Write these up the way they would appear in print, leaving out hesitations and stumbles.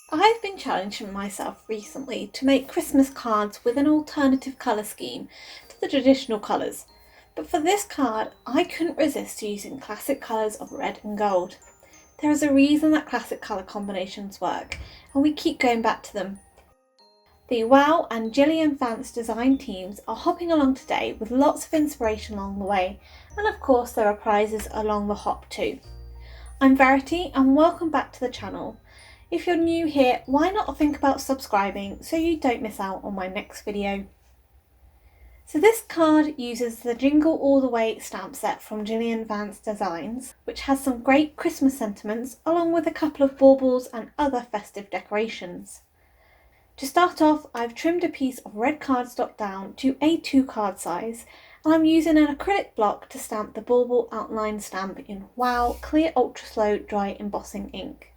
I've been challenging myself recently to make Christmas cards with an alternative colour scheme to the traditional colours, but for this card I couldn't resist using classic colours of red and gold. There is a reason that classic colour combinations work, and we keep going back to them. The Wow and Jillian Vance Design teams are hopping along today with lots of inspiration along the way, and of course there are prizes along the hop too. I'm Verity and welcome back to the channel. If you're new here, why not think about subscribing so you don't miss out on my next video. So this card uses the Jingle All the Way stamp set from Jillian Vance Designs, which has some great Christmas sentiments along with a couple of baubles and other festive decorations. To start off, I've trimmed a piece of red cardstock down to A2 card size, and I'm using an acrylic block to stamp the bauble outline stamp in Wow Clear Ultra Slow Dry Embossing ink.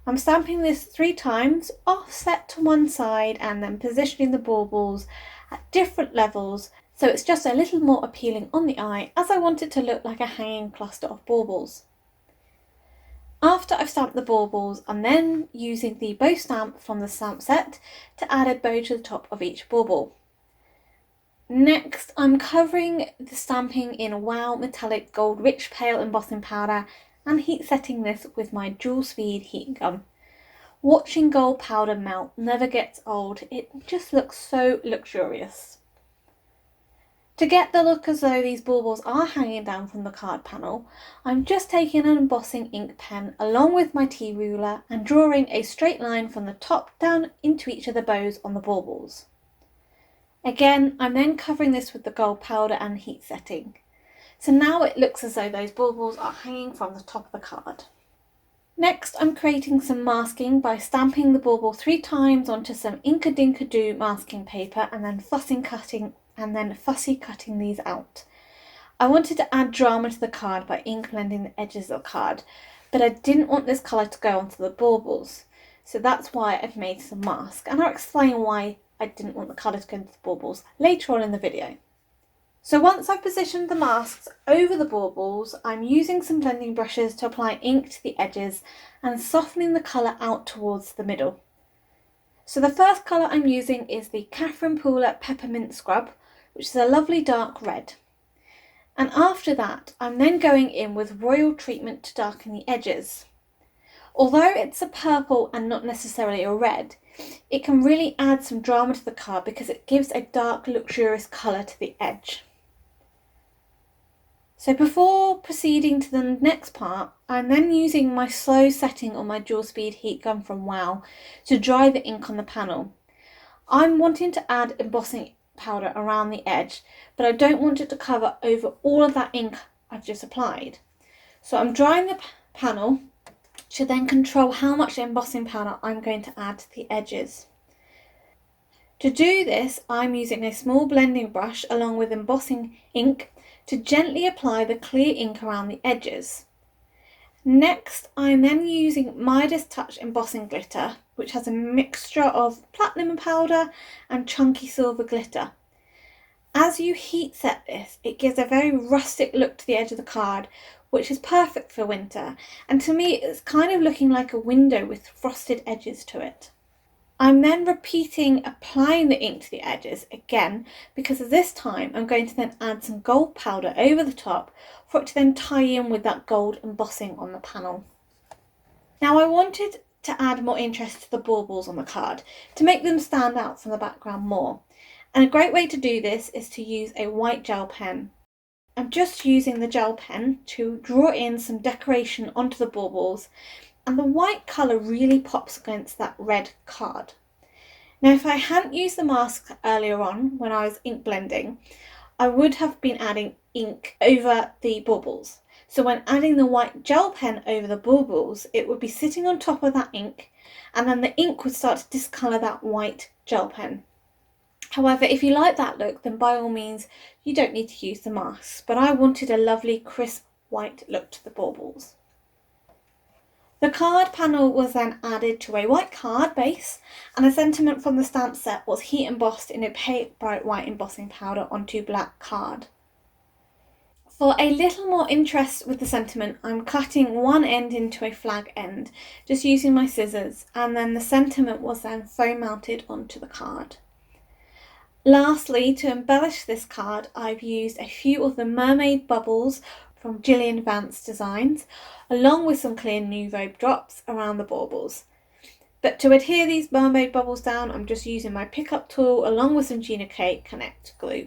I'm stamping this 3 times, offset to one side, and then positioning the baubles at different levels so it's just a little more appealing on the eye, as I want it to look like a hanging cluster of baubles. After I've stamped the baubles, I'm then using the bow stamp from the stamp set to add a bow to the top of each bauble. Next, I'm covering the stamping in Wow Metallic Gold Rich Pale Embossing Powder and heat setting this with my dual speed heat gun. Watching gold powder melt never gets old, it just looks so luxurious. To get the look as though these baubles are hanging down from the card panel, I'm just taking an embossing ink pen along with my T-ruler and drawing a straight line from the top down into each of the bows on the baubles. Again, I'm then covering this with the gold powder and heat setting. So now it looks as though those baubles are hanging from the top of the card. Next, I'm creating some masking by stamping the bauble 3 times onto some Inkadinkado masking paper and then fussy cutting these out. I wanted to add drama to the card by ink blending the edges of the card, but I didn't want this colour to go onto the baubles, so that's why I've made some mask, and I'll explain why I didn't want the colour to go into the baubles later on in the video. So once I've positioned the masks over the baubles, I'm using some blending brushes to apply ink to the edges and softening the colour out towards the middle. So the first colour I'm using is the Catherine Pooler Peppermint Scrub, which is a lovely dark red. And after that, I'm then going in with Royal Treatment to darken the edges. Although it's a purple and not necessarily a red, it can really add some drama to the card because it gives a dark, luxurious colour to the edge. So before proceeding to the next part, I'm then using my slow setting on my dual speed heat gun from Wow to dry the ink on the panel. I'm wanting to add embossing powder around the edge, but I don't want it to cover over all of that ink I've just applied. So I'm drying the panel to then control how much embossing powder I'm going to add to the edges. To do this, I'm using a small blending brush along with embossing ink to gently apply the clear ink around the edges. Next, I'm then using Midas Touch embossing glitter, which has a mixture of platinum powder and chunky silver glitter. As you heat set this, it gives a very rustic look to the edge of the card, which is perfect for winter, and to me it's kind of looking like a window with frosted edges to it. I'm then repeating applying the ink to the edges again, because this time I'm going to then add some gold powder over the top for it to then tie in with that gold embossing on the panel. Now I wanted to add more interest to the baubles on the card to make them stand out from the background more, and a great way to do this is to use a white gel pen. I'm just using the gel pen to draw in some decoration onto the baubles, and the white colour really pops against that red card. Now if I hadn't used the mask earlier on when I was ink blending, I would have been adding ink over the baubles. So when adding the white gel pen over the baubles, it would be sitting on top of that ink, and then the ink would start to discolour that white gel pen. However, if you like that look, then by all means you don't need to use the masks, but I wanted a lovely crisp white look to the baubles. The card panel was then added to a white card base, and a sentiment from the stamp set was heat embossed in opaque bright white embossing powder onto black card. For a little more interest with the sentiment, I'm cutting one end into a flag end, just using my scissors, and then the sentiment was then foam mounted onto the card. Lastly, to embellish this card, I've used a few of the mermaid bubbles from Jillian Vance Designs, along with some clear Nouveau drops around the baubles. But to adhere these mermaid bubbles down, I'm just using my pickup tool along with some JIngle Connect glue.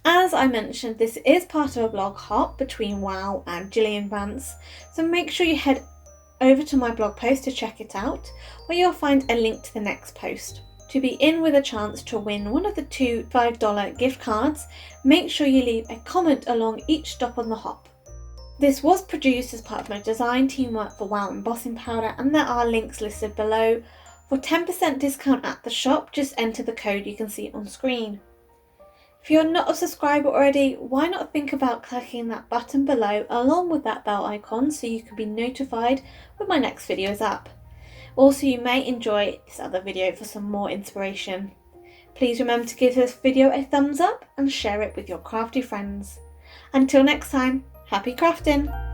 As I mentioned, this is part of a blog hop between WOW and Jillian Vance, so make sure you head over to my blog post to check it out, where you'll find a link to the next post. To be in with a chance to win one of the 2 $5 gift cards, make sure you leave a comment along each stop on the hop. This was produced as part of my design teamwork for WOW embossing powder, and there are links listed below. For 10% discount at the shop, just enter the code you can see on screen. If you're not a subscriber already, why not think about clicking that button below along with that bell icon so you can be notified when my next video is up. Also, you may enjoy this other video for some more inspiration. Please remember to give this video a thumbs up and share it with your crafty friends. Until next time, happy crafting!